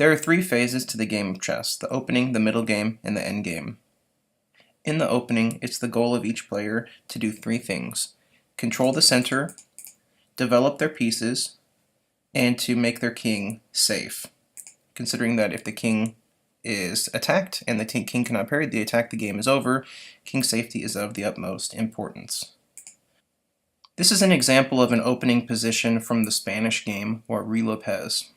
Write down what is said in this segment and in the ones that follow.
There are three phases to the game of chess: the opening, the middle game, and the end game. In the opening, it's the goal of each player to do three things: control the center, develop their pieces, and to make their king safe. Considering that if the king is attacked and the king cannot parry the attack, the game is over. King safety is of the utmost importance. This is an example of an opening position from the Spanish game, or Ruy Lopez.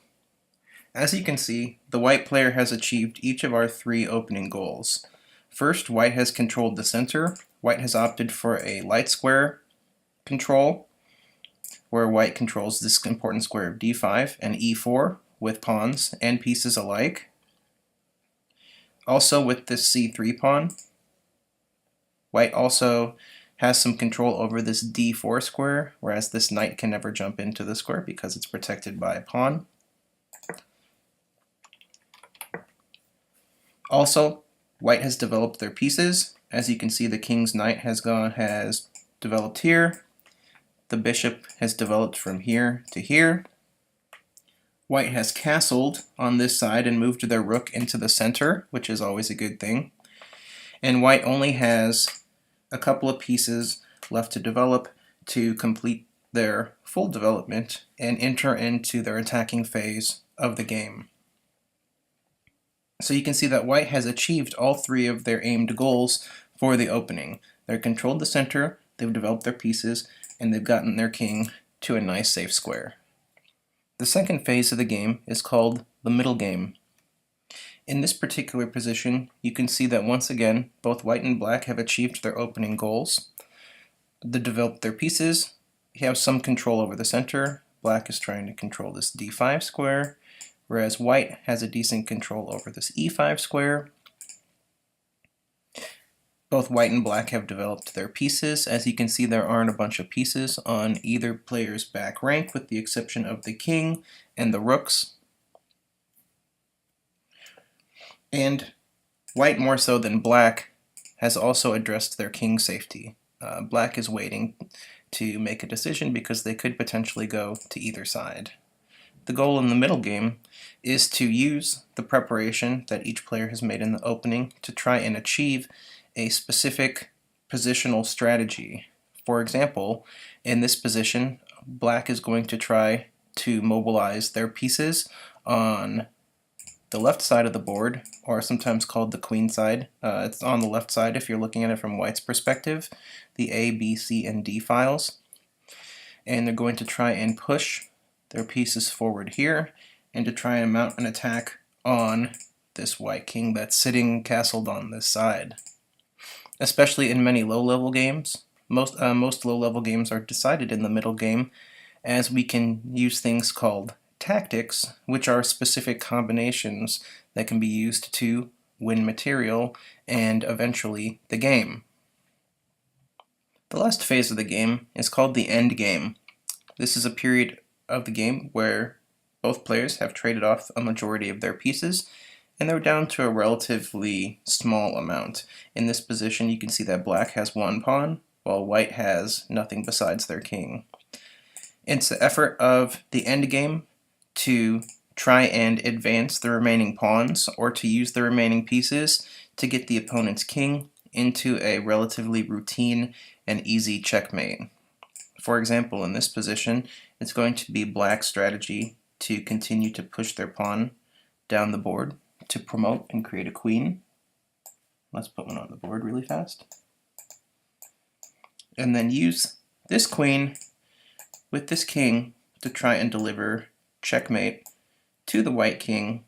As you can see, the white player has achieved each of our three opening goals. First, white has controlled the center. White has opted for a light square control, where white controls this important square of d5 and e4 with pawns and pieces alike. Also with this c3 pawn, white also has some control over this d4 square, whereas this knight can never jump into the square because it's protected by a pawn. Also, white has developed their pieces. As you can see, the king's knight has developed here. The bishop has developed from here to here. White has castled on this side and moved their rook into the center, which is always a good thing. And white only has a couple of pieces left to develop to complete their full development and enter into their attacking phase of the game. So you can see that white has achieved all three of their aimed goals for the opening. They've controlled the center, they've developed their pieces, and they've gotten their king to a nice safe square. The second phase of the game is called the middle game. In this particular position, you can see that once again, both white and black have achieved their opening goals. They've developed their pieces, you have some control over the center. Black is trying to control this d5 square, whereas white has a decent control over this e5 square. Both white and black have developed their pieces. As you can see, there aren't a bunch of pieces on either player's back rank, with the exception of the king and the rooks. And white, more so than black, has also addressed their king safety. Black is waiting to make a decision because they could potentially go to either side. The goal in the middle game is to use the preparation that each player has made in the opening to try and achieve a specific positional strategy. For example, in this position, black is going to try to mobilize their pieces on the left side of the board, or sometimes called the queen side. It's on the left side if you're looking at it from white's perspective, the A, B, C, and D files. And they're going to try and push their pieces forward here and to try and mount an attack on this white king that's sitting castled on this side. Especially in many low-level games. Most low-level games are decided in the middle game, as we can use things called tactics, which are specific combinations that can be used to win material and eventually the game. The last phase of the game is called the end game. This is a period of the game where both players have traded off a majority of their pieces, and they're down to a relatively small amount. In this position, you can see that black has one pawn, while white has nothing besides their king. It's the effort of the endgame to try and advance the remaining pawns, or to use the remaining pieces to get the opponent's king into a relatively routine and easy checkmate. For example, in this position, it's going to be black's strategy to continue to push their pawn down the board to promote and create a queen. Let's put one on the board really fast. And then use this queen with this king to try and deliver checkmate to the white king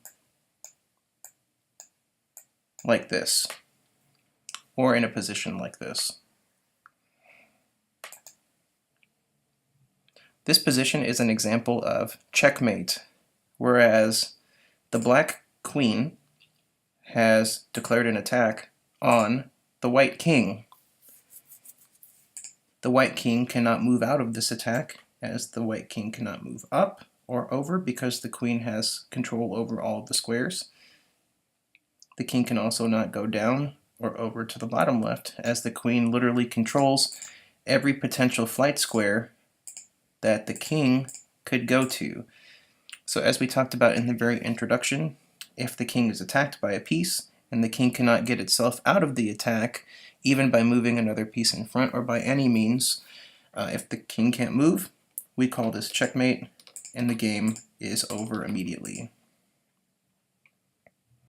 like this, or in a position like this. This position is an example of checkmate, whereas the black queen has declared an attack on the white king. The white king cannot move out of this attack, as the white king cannot move up or over because the queen has control over all of the squares. The king can also not go down or over to the bottom left, as the queen literally controls every potential flight square that the king could go to. So as we talked about in the very introduction, if the king is attacked by a piece and the king cannot get itself out of the attack, even by moving another piece in front or by any means. If the king can't move, we call this checkmate, and the game is over immediately.